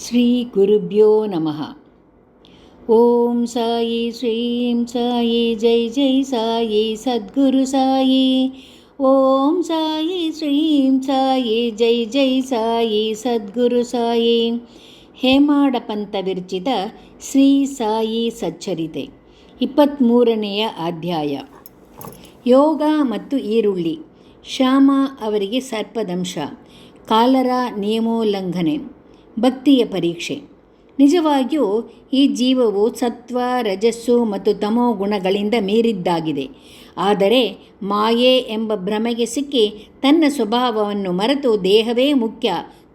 ಶ್ರೀ ಗುರುಭ್ಯೋ ನಮಃ. ಓಂ ಸಾಯಿ ಶ್ರೀಂ ಸಾಯಿ ಜೈ ಜೈ ಸಾಯಿ ಸದ್ಗುರು ಸಾಯಿ. ಓಂ ಸಾಯಿ ಶ್ರೀಂ ಸಾಯಿ ಜೈ ಜೈ ಸಾಯಿ ಸದ್ಗುರು ಸಾಯಿ. ಹೇಮಾಡ ಪಂಥ ವಿರಚಿತ ಶ್ರೀ ಸಾಯಿ ಸಚ್ಚರಿತೆ 23ನೇಯ ಅಧ್ಯಾಯ. ಯೋಗ ಮತ್ತು ಈರುಳ್ಳಿ. ಶ್ಯಾಮ ಅವರಿಗೆ ಸರ್ಪದಂಶ, ಕಾಲರ ನಿಯಮೋಲ್ಲಂಘನೆ, ಭಕ್ತಿಯ ಪರೀಕ್ಷೆ. ನಿಜವಾಗಿಯೂ ಈ ಜೀವವು ಸತ್ವ, ರಜಸ್ಸು ಮತ್ತು ತಮೋ ಗುಣಗಳಿಂದ ಮೀರಿದ್ದಾಗಿದೆ. ಆದರೆ ಮಾಯೆ ಎಂಬ ಭ್ರಮೆಗೆ ಸಿಕ್ಕಿ ತನ್ನ ಸ್ವಭಾವವನ್ನು ಮರೆತು ದೇಹವೇ ಮುಖ್ಯ,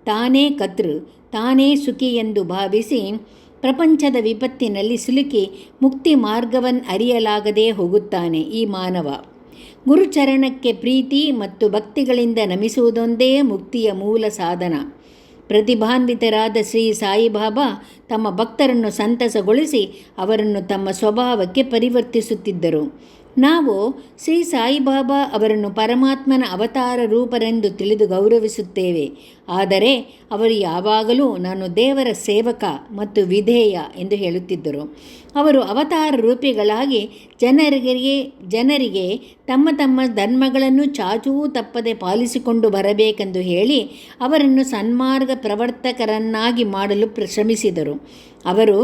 ತಾನೇ ಕರ್ತೃ, ತಾನೇ ಸುಖಿ ಎಂದು ಭಾವಿಸಿ ಪ್ರಪಂಚದ ವಿಪತ್ತಿನಲ್ಲಿ ಸಿಲುಕಿ ಮುಕ್ತಿ ಮಾರ್ಗವನ್ನು ಅರಿಯಲಾಗದೇ ಹೋಗುತ್ತಾನೆ ಈ ಮಾನವ. ಗುರುಚರಣಕ್ಕೆ ಪ್ರೀತಿ ಮತ್ತು ಭಕ್ತಿಗಳಿಂದ ನಮಿಸುವುದೊಂದೇ ಮುಕ್ತಿಯ ಮೂಲ ಸಾಧನ. ಪ್ರತಿಭಾನ್ವಿತರಾದ ಶ್ರೀ ಸಾಯಿಬಾಬಾ ತಮ್ಮ ಭಕ್ತರನ್ನು ಸಂತಸಗೊಳಿಸಿ ಅವರನ್ನು ತಮ್ಮ ಸ್ವಭಾವಕ್ಕೆ ಪರಿವರ್ತಿಸುತ್ತಿದ್ದರು. ನಾವು ಶ್ರೀ ಸಾಯಿಬಾಬಾ ಅವರನ್ನು ಪರಮಾತ್ಮನ ಅವತಾರ ರೂಪರೆಂದು ತಿಳಿದು ಗೌರವಿಸುತ್ತೇವೆ. ಆದರೆ ಅವರು ಯಾವಾಗಲೂ ನಾನು ದೇವರ ಸೇವಕ ಮತ್ತು ವಿಧೇಯ ಎಂದು ಹೇಳುತ್ತಿದ್ದರು. ಅವರು ಅವತಾರ ರೂಪಿಗಳಾಗಿ ಜನರಿಗೆ ತಮ್ಮ ತಮ್ಮ ಧರ್ಮಗಳನ್ನು ಚಾಚೂ ತಪ್ಪದೆ ಪಾಲಿಸಿಕೊಂಡು ಬರಬೇಕೆಂದು ಹೇಳಿ ಅವರನ್ನು ಸನ್ಮಾರ್ಗ ಪ್ರವರ್ತಕರನ್ನಾಗಿ ಮಾಡಲು ಶ್ರಮಿಸಿದರು. ಅವರು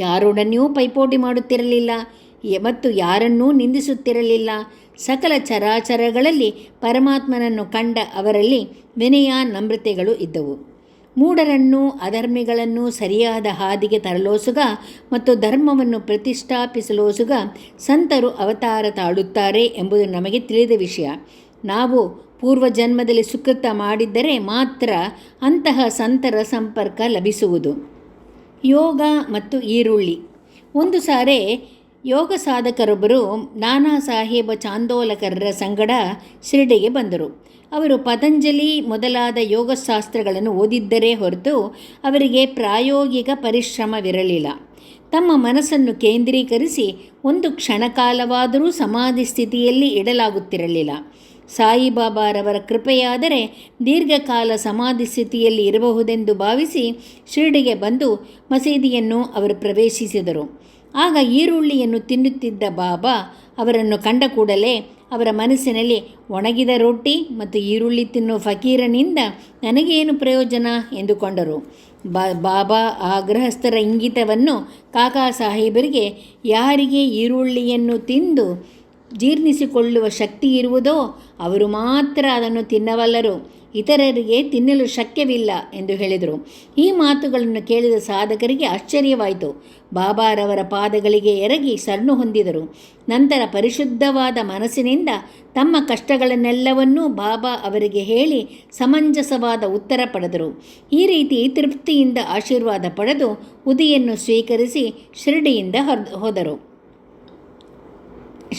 ಯಾರೊಡನೆಯೂ ಪೈಪೋಟಿ ಮಾಡುತ್ತಿರಲಿಲ್ಲ ಮತ್ತು ಯಾರನ್ನೂ ನಿಂದಿಸುತ್ತಿರಲಿಲ್ಲ. ಸಕಲ ಚರಾಚರಗಳಲ್ಲಿ ಪರಮಾತ್ಮನನ್ನು ಕಂಡ ಅವರಲ್ಲಿ ವಿನಯ, ನಮ್ರತೆಗಳು ಇದ್ದವು. ಮೂಢರನ್ನು, ಅಧರ್ಮಿಗಳನ್ನು ಸರಿಯಾದ ಹಾದಿಗೆ ತರಲೋಸುಗ ಮತ್ತು ಧರ್ಮವನ್ನು ಪ್ರತಿಷ್ಠಾಪಿಸಲೋಸುಗ ಸಂತರು ಅವತಾರ ತಾಳುತ್ತಾರೆ ಎಂಬುದು ನಮಗೆ ತಿಳಿದ ವಿಷಯ. ನಾವು ಪೂರ್ವಜನ್ಮದಲ್ಲಿ ಸುಕೃತ ಮಾಡಿದ್ದರೆ ಮಾತ್ರ ಅಂತಹ ಸಂತರ ಸಂಪರ್ಕ ಲಭಿಸುವುದು. ಯೋಗ ಮತ್ತು ಈರುಳ್ಳಿ. ಒಂದು ಸಾರಿ ಯೋಗ ಸಾಧಕರೊಬ್ಬರು ನಾನಾ ಸಾಹೇಬ ಚಾಂದೋಲಕರರ ಸಂಗಡ ಶಿರಡಿಗೆ ಬಂದರು. ಅವರು ಪತಂಜಲಿ ಮೊದಲಾದ ಯೋಗಶಾಸ್ತ್ರಗಳನ್ನು ಓದಿದ್ದರೇ ಹೊರತು ಅವರಿಗೆ ಪ್ರಾಯೋಗಿಕ ಪರಿಶ್ರಮವಿರಲಿಲ್ಲ. ತಮ್ಮ ಮನಸ್ಸನ್ನು ಕೇಂದ್ರೀಕರಿಸಿ ಒಂದು ಕ್ಷಣಕಾಲವಾದರೂ ಸಮಾಧಿ ಸ್ಥಿತಿಯಲ್ಲಿ ಇಡಲಾಗುತ್ತಿರಲಿಲ್ಲ. ಸಾಯಿಬಾಬಾರವರ ಕೃಪೆಯಾದರೆ ದೀರ್ಘಕಾಲ ಸಮಾಧಿ ಸ್ಥಿತಿಯಲ್ಲಿ ಇರಬಹುದೆಂದು ಭಾವಿಸಿ ಶಿರಡಿಗೆ ಬಂದು ಮಸೀದಿಯನ್ನು ಅವರು ಪ್ರವೇಶಿಸಿದರು. ಆಗ ಈರುಳ್ಳಿಯನ್ನು ತಿನ್ನುತ್ತಿದ್ದ ಬಾಬಾ ಅವರನ್ನು ಕಂಡ ಕೂಡಲೇ ಅವರ ಮನಸ್ಸಿನಲ್ಲಿ ಒಣಗಿದ ರೊಟ್ಟಿ ಮತ್ತು ಈರುಳ್ಳಿ ತಿನ್ನುವ ಫಕೀರನಿಂದ ನನಗೇನು ಪ್ರಯೋಜನ ಎಂದುಕೊಂಡರು. ಬಾಬಾ ಆ ಗೃಹಸ್ಥರ ಇಂಗಿತವನ್ನು ಕಾಕಾ ಸಾಹೇಬರಿಗೆ, ಯಾರಿಗೆ ಈರುಳ್ಳಿಯನ್ನು ತಿಂದು ಜೀರ್ಣಿಸಿಕೊಳ್ಳುವ ಶಕ್ತಿ ಇರುವುದೋ ಅವರು ಮಾತ್ರ ಅದನ್ನು ತಿನ್ನಬಲ್ಲರು, ಇತರರಿಗೆ ತಿನ್ನಲು ಶಕ್ಯವಿಲ್ಲ ಎಂದು ಹೇಳಿದರು. ಈ ಮಾತುಗಳನ್ನು ಕೇಳಿದ ಸಾಧಕರಿಗೆ ಆಶ್ಚರ್ಯವಾಯಿತು. ಬಾಬಾರವರ ಪಾದಗಳಿಗೆ ಎರಗಿ ಶರಣು ಹೊಂದಿದರು. ನಂತರ ಪರಿಶುದ್ಧವಾದ ಮನಸ್ಸಿನಿಂದ ತಮ್ಮ ಕಷ್ಟಗಳನ್ನೆಲ್ಲವನ್ನೂ ಬಾಬಾ ಅವರಿಗೆ ಹೇಳಿ ಸಮಂಜಸವಾದ ಉತ್ತರ ಪಡೆದರು. ಈ ರೀತಿ ತೃಪ್ತಿಯಿಂದ ಆಶೀರ್ವಾದ ಪಡೆದು ಉದಿಯನ್ನು ಸ್ವೀಕರಿಸಿ ಶಿರಡಿಯಿಂದ ಹೋದರು.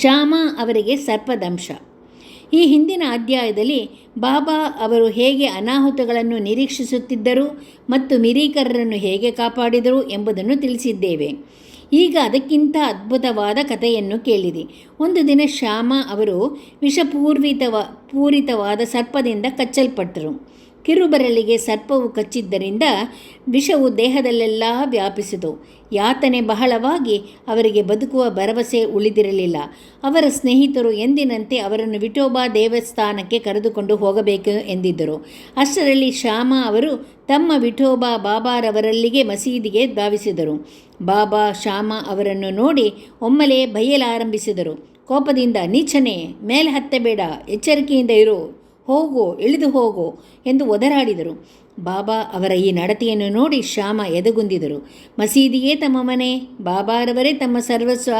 ಶ್ಯಾಮ ಅವರಿಗೆ ಸರ್ಪದಂಶ. ಈ ಹಿಂದಿನ ಅಧ್ಯಾಯದಲ್ಲಿ ಬಾಬಾ ಅವರು ಹೇಗೆ ಅನಾಹುತಗಳನ್ನು ನಿರೀಕ್ಷಿಸುತ್ತಿದ್ದರು ಮತ್ತು ಮಿರೀಕರರನ್ನು ಹೇಗೆ ಕಾಪಾಡಿದರು ಎಂಬುದನ್ನು ತಿಳಿಸಿದ್ದೇವೆ. ಈಗ ಅದಕ್ಕಿಂತ ಅದ್ಭುತವಾದ ಕಥೆಯನ್ನು ಕೇಳಿರಿ. ಒಂದು ದಿನ ಶ್ಯಾಮ ಅವರು ವಿಷಪೂರಿತವಾದ ಸರ್ಪದಿಂದ ಕಚ್ಚಲ್ಪಟ್ಟರು. ಕಿರುಬೆರಳಿಗೆ ಸರ್ಪವು ಕಚ್ಚಿದ್ದರಿಂದ ವಿಷವು ದೇಹದಲ್ಲೆಲ್ಲ ವ್ಯಾಪಿಸಿತು. ಯಾತನೆ ಬಹಳವಾಗಿ ಅವರಿಗೆ ಬದುಕುವ ಭರವಸೆ ಉಳಿದಿರಲಿಲ್ಲ. ಅವರ ಸ್ನೇಹಿತರು ಎಂದಿನಂತೆ ಅವರನ್ನು ವಿಠೋಬಾ ದೇವಸ್ಥಾನಕ್ಕೆ ಕರೆದುಕೊಂಡು ಹೋಗಬೇಕು ಎಂದಿದ್ದರು. ಅಷ್ಟರಲ್ಲಿ ಶ್ಯಾಮ ಅವರು ತಮ್ಮ ವಿಠೋಬಾ ಬಾಬಾರವರಲ್ಲಿಗೆ ಮಸೀದಿಗೆ ಧಾವಿಸಿದರು. ಬಾಬಾ ಶ್ಯಾಮ ಅವರನ್ನು ನೋಡಿ ಒಮ್ಮೆಲೇ ಬೈಯಲಾರಂಭಿಸಿದರು. ಕೋಪದಿಂದ, ನೀಚನೆ, ಮೇಲೆ ಹತ್ತಬೇಡ, ಎಚ್ಚರಿಕೆಯಿಂದ ಇರು, ಹೋಗು, ಇಳಿದು ಹೋಗು ಎಂದು ಒದರಾಡಿದರು. ಬಾಬಾ ಅವರ ಈ ನಡತೆಯನ್ನು ನೋಡಿ ಶ್ಯಾಮ ಎದೆಗುಂದಿದರು. ಮಸೀದಿಯೇ ತಮ್ಮ ಮನೆ, ಬಾಬಾರವರೇ ತಮ್ಮ ಸರ್ವಸ್ವ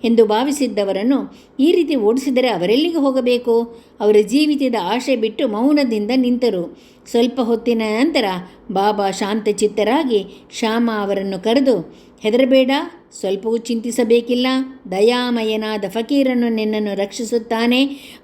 ಎಂದು ಭಾವಿಸಿದ್ದವರನ್ನು ಈ ರೀತಿ ಓಡಿಸಿದರೆ ಅವರೆಲ್ಲಿಗೆ ಹೋಗಬೇಕು? ಅವರ ಜೀವಿತದ ಆಶೆ ಬಿಟ್ಟು ಮೌನದಿಂದ ನಿಂತರು. ಸ್ವಲ್ಪ ಹೊತ್ತಿನ ನಂತರ ಬಾಬಾ ಶಾಂತಚಿತ್ತರಾಗಿ ಶ್ಯಾಮ ಅವರನ್ನು ಕರೆದು, ಹೆದರಬೇಡ, ಸ್ವಲ್ಪವೂ ಚಿಂತಿಸಬೇಕಿಲ್ಲ, ದಯಾಮಯನಾದ ಫಕೀರನು ನಿನ್ನನ್ನು ರಕ್ಷಿಸುತ್ತಾನೆ.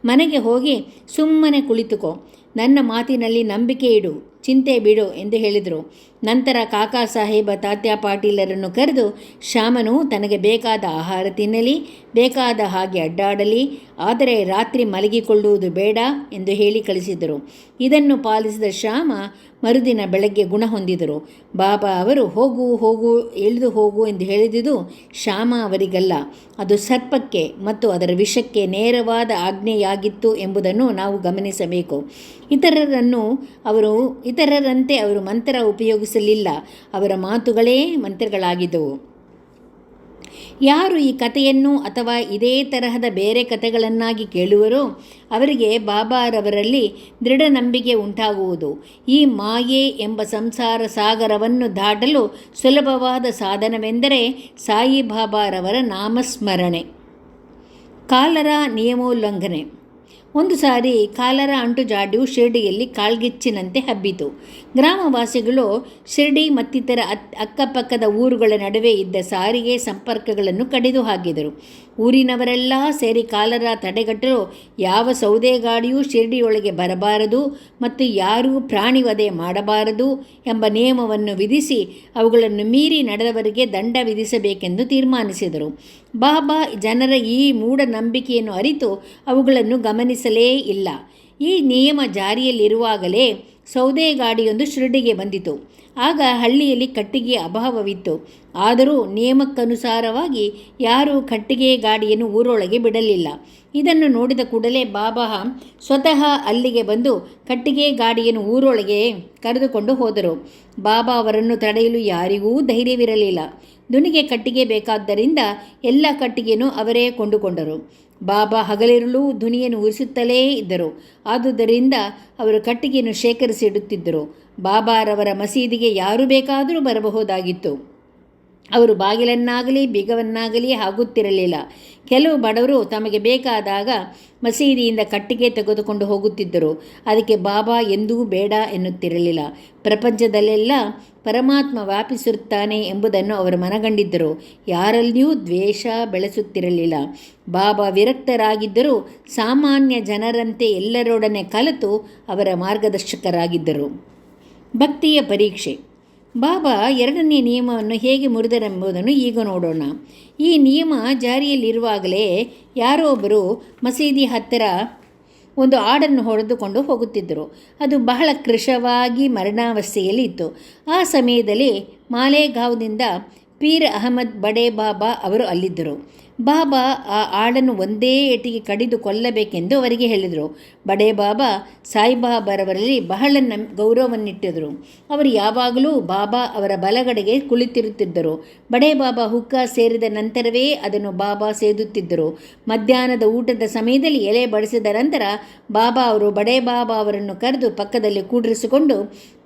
ಮನೆಗೆ ಹೋಗಿ ಸುಮ್ಮನೆ ಕುಳಿತುಕೋ, ನನ್ನ ಮಾತಿನಲ್ಲಿ ನಂಬಿಕೆ ಇಡು, ಚಿಂತೆ ಬಿಡು ಎಂದು ಹೇಳಿದರು. ನಂತರ ಕಾಕಾ ಸಾಹೇಬ ತಾತ್ಯಾ ಪಾಟೀಲರನ್ನು ಕರೆದು ಶ್ಯಾಮನು ತನಗೆ ಬೇಕಾದ ಆಹಾರ ತಿನ್ನಲಿ, ಬೇಕಾದ ಹಾಗೆ ಅಡ್ಡಾಡಲಿ, ಆದರೆ ರಾತ್ರಿ ಮಲಗಿಕೊಳ್ಳುವುದು ಬೇಡ ಎಂದು ಹೇಳಿ ಕಳಿಸಿದರು. ಇದನ್ನು ಪಾಲಿಸಿದ ಶ್ಯಾಮ ಮರುದಿನ ಬೆಳಗ್ಗೆ ಗುಣ ಹೊಂದಿದರು. ಬಾಬಾ ಅವರು ಹೋಗು ಹೋಗು ಇಳಿದು ಹೋಗು ಎಂದು ಹೇಳಿದುದು ಶ್ಯಾಮ ಅವರಿಗಲ್ಲ, ಅದು ಸರ್ಪಕ್ಕೆ ಮತ್ತು ಅದರ ವಿಷಕ್ಕೆ ನೇರವಾದ ಆಜ್ಞೆಯಾಗಿತ್ತು ಎಂಬುದನ್ನು ನಾವು ಗಮನಿಸಬೇಕು. ಇತರರಂತೆ ಅವರು ಮಂತ್ರ ಉಪಯೋಗಿಸಲಿಲ್ಲ, ಅವರ ಮಾತುಗಳೇ ಮಂತ್ರಗಳಾಗಿದ್ದವು. ಯಾರು ಈ ಕಥೆಯನ್ನು ಅಥವಾ ಇದೇ ತರಹದ ಬೇರೆ ಕಥೆಗಳನ್ನಾಗಿ ಕೇಳುವರೋ ಅವರಿಗೆ ಬಾಬಾರವರಲ್ಲಿ ದೃಢ ನಂಬಿಕೆ ಉಂಟಾಗುವುದು. ಈ ಮಾಯೆ ಎಂಬ ಸಂಸಾರ ಸಾಗರವನ್ನು ದಾಟಲು ಸುಲಭವಾದ ಸಾಧನವೆಂದರೆ ಸಾಯಿಬಾಬಾರವರ ನಾಮಸ್ಮರಣೆ. ಕಾಲರ ನಿಯಮೋಲ್ಲಂಘನೆ. ಒಂದು ಸಾರಿ ಕಾಲರ ಅಂಟುಜಾಡ್ಯವು ಶಿರ್ಡಿಯಲ್ಲಿ ಕಾಳ್ಗಿಚ್ಚಿನಂತೆ ಹಬ್ಬಿತು. ಗ್ರಾಮವಾಸಿಗಳು ಶಿರ್ಡಿ ಮತ್ತಿತರ ಅಕ್ಕಪಕ್ಕದ ಊರುಗಳ ನಡುವೆ ಇದ್ದ ಸಾರಿಗೆ ಸಂಪರ್ಕಗಳನ್ನು ಕಡಿದು ಹಾಕಿದರು. ಊರಿನವರೆಲ್ಲ ಸೇರಿ ಕಾಲರ ತಡೆಗಟ್ಟಲು ಯಾವ ಸೌದೆ ಗಾಡಿಯೂ ಶಿರ್ಡಿಯೊಳಗೆ ಬರಬಾರದು ಮತ್ತು ಯಾರೂ ಪ್ರಾಣಿ ವಧೆ ಮಾಡಬಾರದು ಎಂಬ ನಿಯಮವನ್ನು ವಿಧಿಸಿ ಅವುಗಳನ್ನು ಮೀರಿ ನಡೆದವರಿಗೆ ದಂಡ ವಿಧಿಸಬೇಕೆಂದು ತೀರ್ಮಾನಿಸಿದರು. ಬಾಬಾ ಜನರ ಈ ಮೂಢನಂಬಿಕೆಯನ್ನು ಅರಿತು ಅವುಗಳನ್ನು ಗಮನಿಸಲೇ ಇಲ್ಲ. ಈ ನಿಯಮ ಜಾರಿಯಲ್ಲಿರುವಾಗಲೇ ಸೌದೆ ಗಾಡಿಯೊಂದು ಶಿರ್ಡಿಗೆ ಬಂದಿತು. ಆಗ ಹಳ್ಳಿಯಲ್ಲಿ ಕಟ್ಟಿಗೆಯ ಅಭಾವವಿತ್ತು. ಆದರೂ ನಿಯಮಕ್ಕನುಸಾರವಾಗಿ ಯಾರೂ ಕಟ್ಟಿಗೆ ಗಾಡಿಯನ್ನು ಊರೊಳಗೆ ಬಿಡಲಿಲ್ಲ. ಇದನ್ನು ನೋಡಿದ ಕೂಡಲೇ ಬಾಬಾ ಸ್ವತಃ ಅಲ್ಲಿಗೆ ಬಂದು ಕಟ್ಟಿಗೆ ಗಾಡಿಯನ್ನು ಊರೊಳಗೆ ಕರೆದುಕೊಂಡು ಹೋದರು. ಬಾಬಾ ಅವರನ್ನು ತಡೆಯಲು ಯಾರಿಗೂ ಧೈರ್ಯವಿರಲಿಲ್ಲ. ದುನಿಗೆ ಕಟ್ಟಿಗೆ ಬೇಕಾದ್ದರಿಂದ ಎಲ್ಲ ಕಟ್ಟಿಗೆಯನ್ನು ಅವರೇ ಕೊಂಡುಕೊಂಡರು. ಬಾಬಾ ಹಗಲಿರುಳು ದುನಿಯನ್ನು ಉರಿಸುತ್ತಲೇ ಇದ್ದರು. ಆದುದರಿಂದ ಅವರು ಕಟ್ಟಿಗೆಯನ್ನು ಶೇಖರಿಸಿಡುತ್ತಿದ್ದರು. ಬಾಬಾರವರ ಮಸೀದಿಗೆ ಯಾರು ಬೇಕಾದರೂ ಬರಬಹುದಾಗಿತ್ತು. ಅವರು ಬಾಗಿಲನ್ನಾಗಲಿ ಬೀಗವನ್ನಾಗಲಿ ಹಾಕುತ್ತಿರಲಿಲ್ಲ. ಕೆಲವು ಬಡವರು ತಮಗೆ ಬೇಕಾದಾಗ ಮಸೀದಿಯಿಂದ ಕಟ್ಟಿಗೆ ತೆಗೆದುಕೊಂಡು ಹೋಗುತ್ತಿದ್ದರು. ಅದಕ್ಕೆ ಬಾಬಾ ಎಂದೂ ಬೇಡ ಎನ್ನುತ್ತಿರಲಿಲ್ಲ. ಪ್ರಪಂಚದಲ್ಲೆಲ್ಲ ಪರಮಾತ್ಮ ವ್ಯಾಪಿಸಿರುತ್ತಾನೆ ಎಂಬುದನ್ನು ಅವರು ಮನಗಂಡಿದ್ದರು. ಯಾರಲ್ಲಿಯೂ ದ್ವೇಷ ಬೆಳೆಸುತ್ತಿರಲಿಲ್ಲ. ಬಾಬಾ ವಿರಕ್ತರಾಗಿದ್ದರೂ ಸಾಮಾನ್ಯ ಜನರಂತೆ ಎಲ್ಲರೊಡನೆ ಕಲಿತು ಅವರ ಮಾರ್ಗದರ್ಶಕರಾಗಿದ್ದರು. ಭಕ್ತಿಯ ಪರೀಕ್ಷೆ. ಬಾಬಾ ಎರಡನೇ ನಿಯಮವನ್ನು ಹೇಗೆ ಮುರಿದರೆಂಬುದನ್ನು ಈಗ ನೋಡೋಣ. ಈ ನಿಯಮ ಜಾರಿಯಲ್ಲಿರುವಾಗಲೇ ಯಾರೋ ಒಬ್ಬರು ಮಸೀದಿ ಹತ್ತಿರ ಒಂದು ಆಡನ್ನು ಹೊಡೆದುಕೊಂಡು ಹೋಗುತ್ತಿದ್ದರು. ಅದು ಬಹಳ ಕೃಶವಾಗಿ ಮರಣಾವಸ್ಥೆಯಲ್ಲಿ ಇತ್ತು. ಆ ಸಮಯದಲ್ಲಿ ಮಾಲೇಗಾಂವ್ನಿಂದ ಪೀರ್ ಅಹಮದ್ ಬಡೇ ಬಾಬಾ ಅವರು ಅಲ್ಲಿದ್ದರು. ಬಾಬಾ ಆ ಆಡನ್ನು ಒಂದೇ ಏಟಿಗೆ ಕಡಿದು ಕೊಲ್ಲಬೇಕೆಂದು ಅವರಿಗೆ ಹೇಳಿದರು. ಬಡೇ ಬಾಬಾ ಸಾಯಿಬಾಬಾರವರಲ್ಲಿ ಬಹಳ ಗೌರವವನ್ನಿಟ್ಟಿದ್ದರು. ಅವರು ಯಾವಾಗಲೂ ಬಾಬಾ ಅವರ ಬಲಗಡೆಗೆ ಕುಳಿತಿರುತ್ತಿದ್ದರು. ಬಡೇ ಬಾಬಾ ಹುಕ್ಕ ಸೇರಿದ ನಂತರವೇ ಅದನ್ನು ಬಾಬಾ ಸೇದುತ್ತಿದ್ದರು. ಮಧ್ಯಾಹ್ನದ ಊಟದ ಸಮಯದಲ್ಲಿ ಎಲೆ ಬಡಿಸಿದ ನಂತರ ಬಾಬಾ ಅವರು ಬಡೇ ಬಾಬಾ ಅವರನ್ನು ಕರೆದು ಪಕ್ಕದಲ್ಲಿ ಕೂಡಿರಿಸಿಕೊಂಡು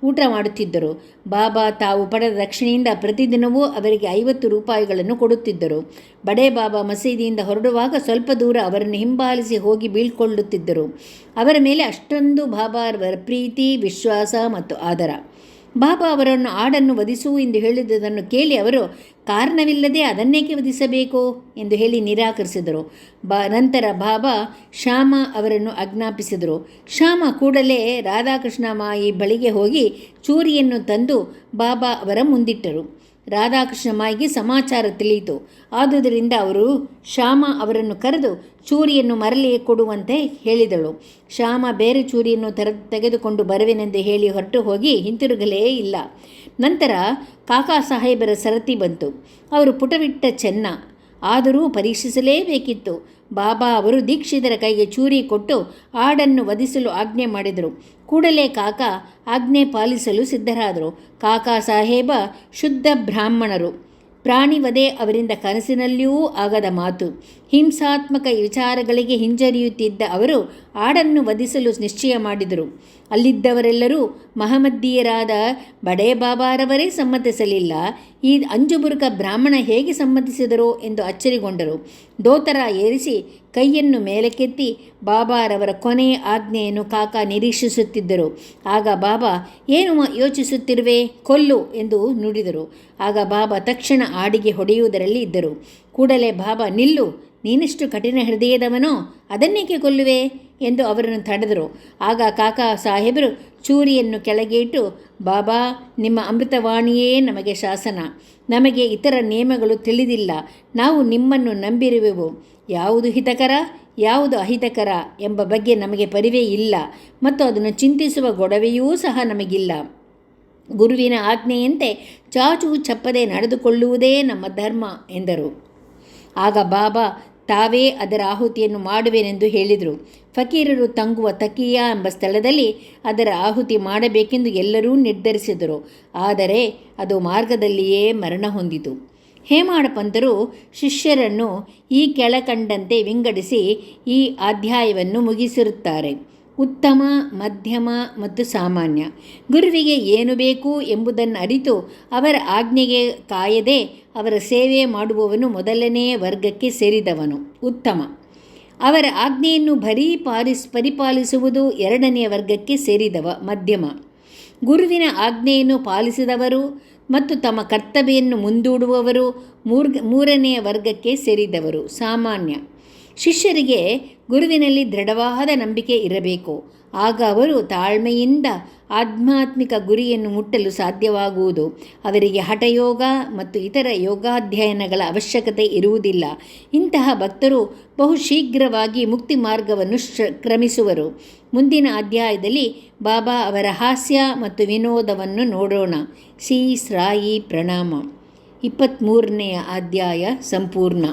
ಊಟ ಮಾಡುತ್ತಿದ್ದರು. ಬಾಬಾ ತಾವು ಪಡೆದ ದಕ್ಷಿಣೆಯಿಂದ ಪ್ರತಿದಿನವೂ ಅವರಿಗೆ 50 ರೂಪಾಯಿಗಳನ್ನು ಕೊಡುತ್ತಿದ್ದರು. ಬಡೇ ಬಾಬಾ ಮಸೀದಿಯಿಂದ ಹೊರಡುವಾಗ ಸ್ವಲ್ಪ ದೂರ ಅವರನ್ನು ಹಿಂಬಾಲಿಸಿ ಹೋಗಿ ಬೀಳ್ಕೊಳ್ಳುತ್ತಿದ್ದರು. ಅವರ ಮೇಲೆ ಅಷ್ಟೊಂದು ಬಾಬಾರವರ ಪ್ರೀತಿ, ವಿಶ್ವಾಸ ಮತ್ತು ಆದರ. ಬಾಬಾ ಅವರನ್ನು ಆಡನ್ನು ವಧಿಸು ಎಂದು ಹೇಳಿದುದನ್ನು ಕೇಳಿ ಅವರು ಕಾರಣವಿಲ್ಲದೆ ಅದನ್ನೇಕೆ ವಧಿಸಬೇಕು ಎಂದು ಹೇಳಿ ನಿರಾಕರಿಸಿದರು. ನಂತರ ಬಾಬಾ ಶ್ಯಾಮ ಅವರನ್ನು ಆಜ್ಞಾಪಿಸಿದರು. ಶ್ಯಾಮ ಕೂಡಲೇ ರಾಧಾಕೃಷ್ಣ ಮಾಯಿ ಬಳಿಗೆ ಹೋಗಿ ಚೂರಿಯನ್ನು ತಂದು ಬಾಬಾ ಅವರ ಮುಂದಿಟ್ಟರು. ರಾಧಾಕೃಷ್ಣ ಮಾಯಿಗೆ ಸಮಾಚಾರ ತಿಳಿಯಿತು. ಆದುದರಿಂದ ಅವರು ಶ್ಯಾಮ ಅವರನ್ನು ಕರೆದು ಚೂರಿಯನ್ನು ಮರಳಿ ಕೊಡುವಂತೆ ಹೇಳಿದಳು. ಶ್ಯಾಮ ಬೇರೆ ಚೂರಿಯನ್ನು ತೆಗೆದುಕೊಂಡು ಬರುವೆನೆಂದು ಹೇಳಿ ಹೊರಟು ಹೋಗಿ ಹಿಂತಿರುಗಲೇ ಇಲ್ಲ. ನಂತರ ಕಾಕಾ ಸಾಹೇಬರ ಸರತಿ ಬಂತು. ಅವರು ಪುಟವಿಟ್ಟ ಚೆನ್ನ, ಆದರೂ ಪರೀಕ್ಷಿಸಲೇಬೇಕಿತ್ತು. ಬಾಬಾ ಅವರು ದೀಕ್ಷಿತರ ಕೈಗೆ ಚೂರಿ ಕೊಟ್ಟು ಆಡನ್ನು ವಧಿಸಲು ಆಜ್ಞೆ ಮಾಡಿದರು. ಕೂಡಲೇ ಕಾಕಾ ಆಜ್ಞೆ ಪಾಲಿಸಲು ಸಿದ್ಧರಾದರು. ಕಾಕಾ ಸಾಹೇಬ ಶುದ್ಧ ಬ್ರಾಹ್ಮಣರು. ಪ್ರಾಣಿವಧೆ ಅವರಿಂದ ಕನಸಿನಲ್ಲಿಯೂ ಆಗದ ಮಾತು. ಹಿಂಸಾತ್ಮಕ ವಿಚಾರಗಳಿಗೆ ಹಿಂಜರಿಯುತ್ತಿದ್ದ ಅವರು ಆಡನ್ನು ವಧಿಸಲು ನಿಶ್ಚಯ ಮಾಡಿದರು. ಅಲ್ಲಿದ್ದವರೆಲ್ಲರೂ ಮಹಮ್ಮದೀಯರಾದ ಬಡೇ ಬಾಬಾರವರೇ ಸಮ್ಮತಿಸಲಿಲ್ಲ. ಈ ಅಂಜುಬುರುಕ ಬ್ರಾಹ್ಮಣ ಹೇಗೆ ಸಮ್ಮತಿಸಿದರೋ ಎಂದು ಅಚ್ಚರಿಗೊಂಡರು. ದೋತರ ಏರಿಸಿ ಕೈಯನ್ನು ಮೇಲಕ್ಕೆತ್ತಿ ಬಾಬಾರವರ ಕೊನೆಯ ಆಜ್ಞೆಯನ್ನು ಕಾಕಾ ನಿರೀಕ್ಷಿಸುತ್ತಿದ್ದರು. ಆಗ ಬಾಬಾ, ಏನು ಯೋಚಿಸುತ್ತಿರುವೆ, ಕೊಲ್ಲು ಎಂದು ನುಡಿದರು. ಆಗ ಬಾಬಾ ತಕ್ಷಣ ಆಡಿಗೆ ಹೊಡೆಯುವುದರಲ್ಲಿ ಇದ್ದರು. ಕೂಡಲೇ ಬಾಬಾ, ನಿಲ್ಲು, ನೀನೆಷ್ಟು ಕಠಿಣ ಹೃದಯದವನೋ, ಅದನ್ನೇಕೆ ಕೊಲ್ಲುವೆ ಎಂದು ಅವರನ್ನು ತಡೆದರು. ಆಗ ಕಾಕಾ ಸಾಹೇಬರು ಚೂರಿಯನ್ನು ಕೆಳಗೆ ಇಟ್ಟು, ಬಾಬಾ, ನಿಮ್ಮ ಅಮೃತವಾಣಿಯೇ ನಮಗೆ ಶಾಸನ. ನಮಗೆ ಇತರ ನಿಯಮಗಳು ತಿಳಿದಿಲ್ಲ. ನಾವು ನಿಮ್ಮನ್ನು ನಂಬಿರುವೆವು. ಯಾವುದು ಹಿತಕರ, ಯಾವುದು ಅಹಿತಕರ ಎಂಬ ಬಗ್ಗೆ ನಮಗೆ ಪರಿವೇ ಇಲ್ಲ ಮತ್ತು ಅದನ್ನು ಚಿಂತಿಸುವ ಗೊಡವೆಯೂ ಸಹ ನಮಗಿಲ್ಲ. ಗುರುವಿನ ಆಜ್ಞೆಯಂತೆ ಚಾಚೂ ಚಪ್ಪದೆ ನಡೆದುಕೊಳ್ಳುವುದೇ ನಮ್ಮ ಧರ್ಮ ಎಂದರು. ಆಗ ಬಾಬಾ ತಾವೇ ಅದರ ಆಹುತಿಯನ್ನು ಮಾಡುವೆನೆಂದು ಹೇಳಿದರು. ಫಕೀರರು ತಂಗುವ ತಕಿಯಾ ಎಂಬ ಸ್ಥಳದಲ್ಲಿ ಅದರ ಆಹುತಿ ಮಾಡಬೇಕೆಂದು ಎಲ್ಲರೂ ನಿರ್ಧರಿಸಿದರು. ಆದರೆ ಅದು ಮಾರ್ಗದಲ್ಲಿಯೇ ಮರಣ ಹೊಂದಿತು. ಹೇಮಾಡ ಪಂತರು ಶಿಷ್ಯರನ್ನು ಈ ಕೆಳಕಂಡಂತೆ ವಿಂಗಡಿಸಿ ಈ ಅಧ್ಯಾಯವನ್ನು ಮುಗಿಸಿರುತ್ತಾರೆ. ಉತ್ತಮ, ಮಧ್ಯಮ ಮತ್ತು ಸಾಮಾನ್ಯ. ಗುರುವಿಗೆ ಏನು ಬೇಕು ಎಂಬುದನ್ನು ಅರಿತು ಅವರ ಆಜ್ಞೆಗೆ ಕಾಯದೆ ಅವರ ಸೇವೆ ಮಾಡುವವನು ಮೊದಲನೆಯ ವರ್ಗಕ್ಕೆ ಸೇರಿದವನು, ಉತ್ತಮ. ಅವರ ಆಜ್ಞೆಯನ್ನು ಪರಿಪಾಲಿಸುವುದು ಎರಡನೆಯ ವರ್ಗಕ್ಕೆ ಸೇರಿದವ, ಮಧ್ಯಮ. ಗುರುವಿನ ಆಜ್ಞೆಯನ್ನು ಪಾಲಿಸಿದವರು ಮತ್ತು ತಮ್ಮ ಕರ್ತವ್ಯವನ್ನು ಮುಂದೂಡುವವರು ಮೂರನೆಯ ವರ್ಗಕ್ಕೆ ಸೇರಿದವರು, ಸಾಮಾನ್ಯ. ಶಿಷ್ಯರಿಗೆ ಗುರುವಿನಲ್ಲಿ ದೃಢವಾದ ನಂಬಿಕೆ ಇರಬೇಕು. ಆಗ ಅವರು ತಾಳ್ಮೆಯಿಂದ ಆಧ್ಯಾತ್ಮಿಕ ಗುರಿಯನ್ನು ಮುಟ್ಟಲು ಸಾಧ್ಯವಾಗುವುದು. ಅವರಿಗೆ ಹಠಯೋಗ ಮತ್ತು ಇತರ ಯೋಗಾಧ್ಯಯನಗಳ ಅವಶ್ಯಕತೆ ಇರುವುದಿಲ್ಲ. ಇಂತಹ ಭಕ್ತರು ಬಹು ಶೀಘ್ರವಾಗಿ ಮುಕ್ತಿ ಮಾರ್ಗವನ್ನು ಕ್ರಮಿಸುವರು. ಮುಂದಿನ ಅಧ್ಯಾಯದಲ್ಲಿ ಬಾಬಾ ಅವರ ಹಾಸ್ಯ ಮತ್ತು ವಿನೋದವನ್ನು ನೋಡೋಣ. ಶ್ರೀ ಸಾಯಿ ಪ್ರಣಾಮ. 23ನೇ ಅಧ್ಯಾಯ ಸಂಪೂರ್ಣ.